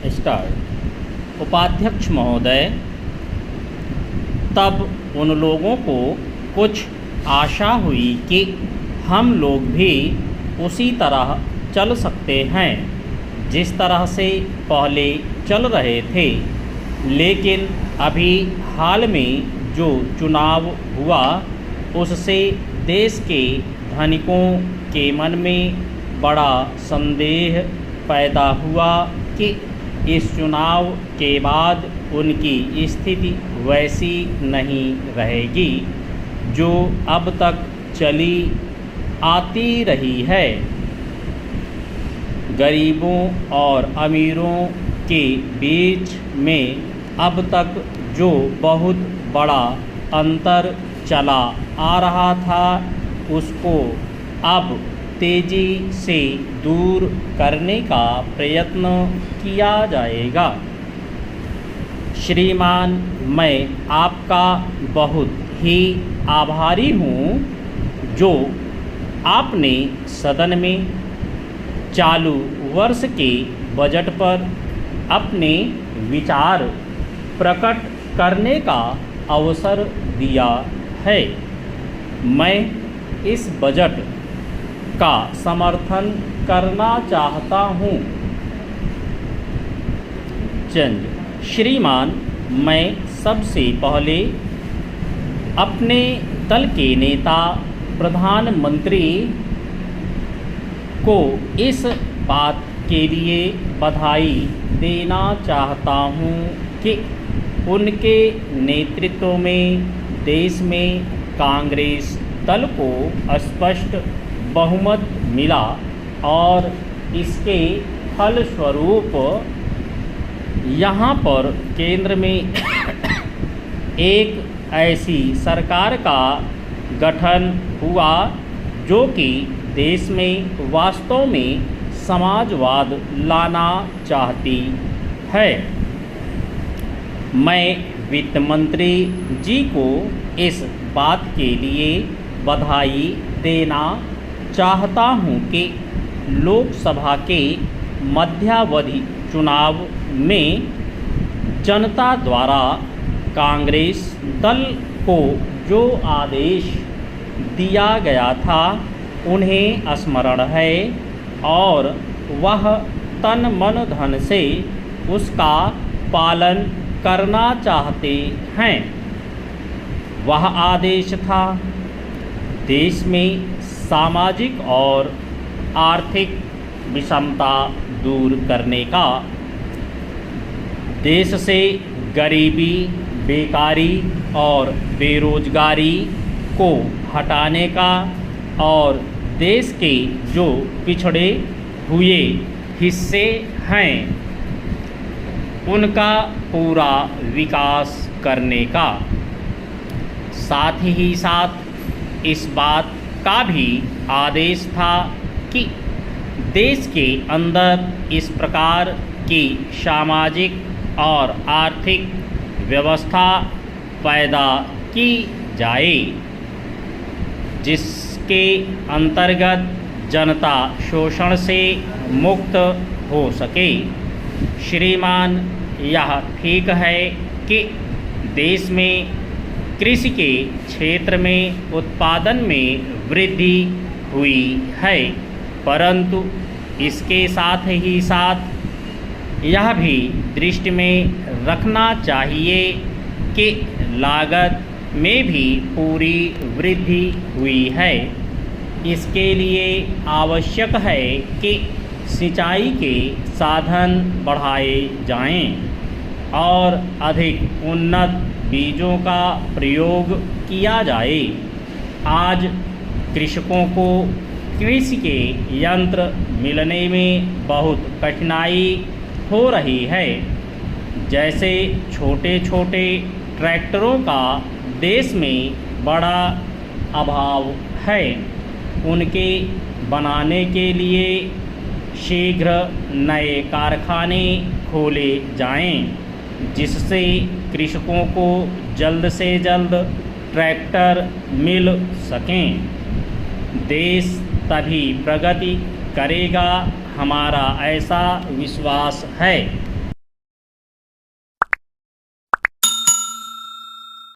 Start. उपाध्यक्ष महोदय, तब उन लोगों को कुछ आशा हुई कि हम लोग भी उसी तरह चल सकते हैं जिस तरह से पहले चल रहे थे, लेकिन अभी हाल में जो चुनाव हुआ उससे देश के धनिकों के मन में बड़ा संदेह पैदा हुआ कि इस चुनाव के बाद उनकी स्थिति वैसी नहीं रहेगी जो अब तक चली आती रही है। गरीबों और अमीरों के बीच में अब तक जो बहुत बड़ा अंतर चला आ रहा था उसको अब तेजी से दूर करने का प्रयत्न किया जाएगा। श्रीमान, मैं आपका बहुत ही आभारी हूँ जो आपने सदन में चालू वर्ष के बजट पर अपने विचार प्रकट करने का अवसर दिया है। मैं इस बजट का समर्थन करना चाहता हूँ। श्रीमान, मैं सबसे पहले अपने दल के नेता प्रधानमंत्री को इस बात के लिए बधाई देना चाहता हूँ कि उनके नेतृत्व में देश में कांग्रेस दल को स्पष्ट बहुमत मिला और इसके फलस्वरूप यहाँ पर केंद्र में एक ऐसी सरकार का गठन हुआ जो कि देश में वास्तव में समाजवाद लाना चाहती है। मैं वित्त मंत्री जी को इस बात के लिए बधाई देना चाहता हूँ कि लोकसभा के मध्यावधि चुनाव में जनता द्वारा कांग्रेस दल को जो आदेश दिया गया था उन्हें स्मरण है और वह तन मन धन से उसका पालन करना चाहते हैं। वह आदेश था देश में सामाजिक और आर्थिक विषमता दूर करने का, देश से गरीबी, बेकारी और बेरोजगारी को हटाने का और देश के जो पिछड़े हुए हिस्से हैं उनका पूरा विकास करने का, साथ ही साथ इस बात का भी आदेश था कि देश के अंदर इस प्रकार की सामाजिक और आर्थिक व्यवस्था पैदा की जाए जिसके अंतर्गत जनता शोषण से मुक्त हो सके। श्रीमान, यह ठीक है कि देश में कृषि के क्षेत्र में उत्पादन में वृद्धि हुई है, परंतु इसके साथ ही साथ यह भी दृष्टि में रखना चाहिए कि लागत में भी पूरी वृद्धि हुई है। इसके लिए आवश्यक है कि सिंचाई के साधन बढ़ाए जाएं और अधिक उन्नत बीजों का प्रयोग किया जाए। आज कृषकों को कृषि के यंत्र मिलने में बहुत कठिनाई हो रही है। जैसे छोटे छोटे ट्रैक्टरों का देश में बड़ा अभाव है, उनके बनाने के लिए शीघ्र नए कारखाने खोले जाएं, जिससे कृषकों को जल्द से जल्द ट्रैक्टर मिल सकें। देश तभी प्रगति करेगा, हमारा ऐसा विश्वास है।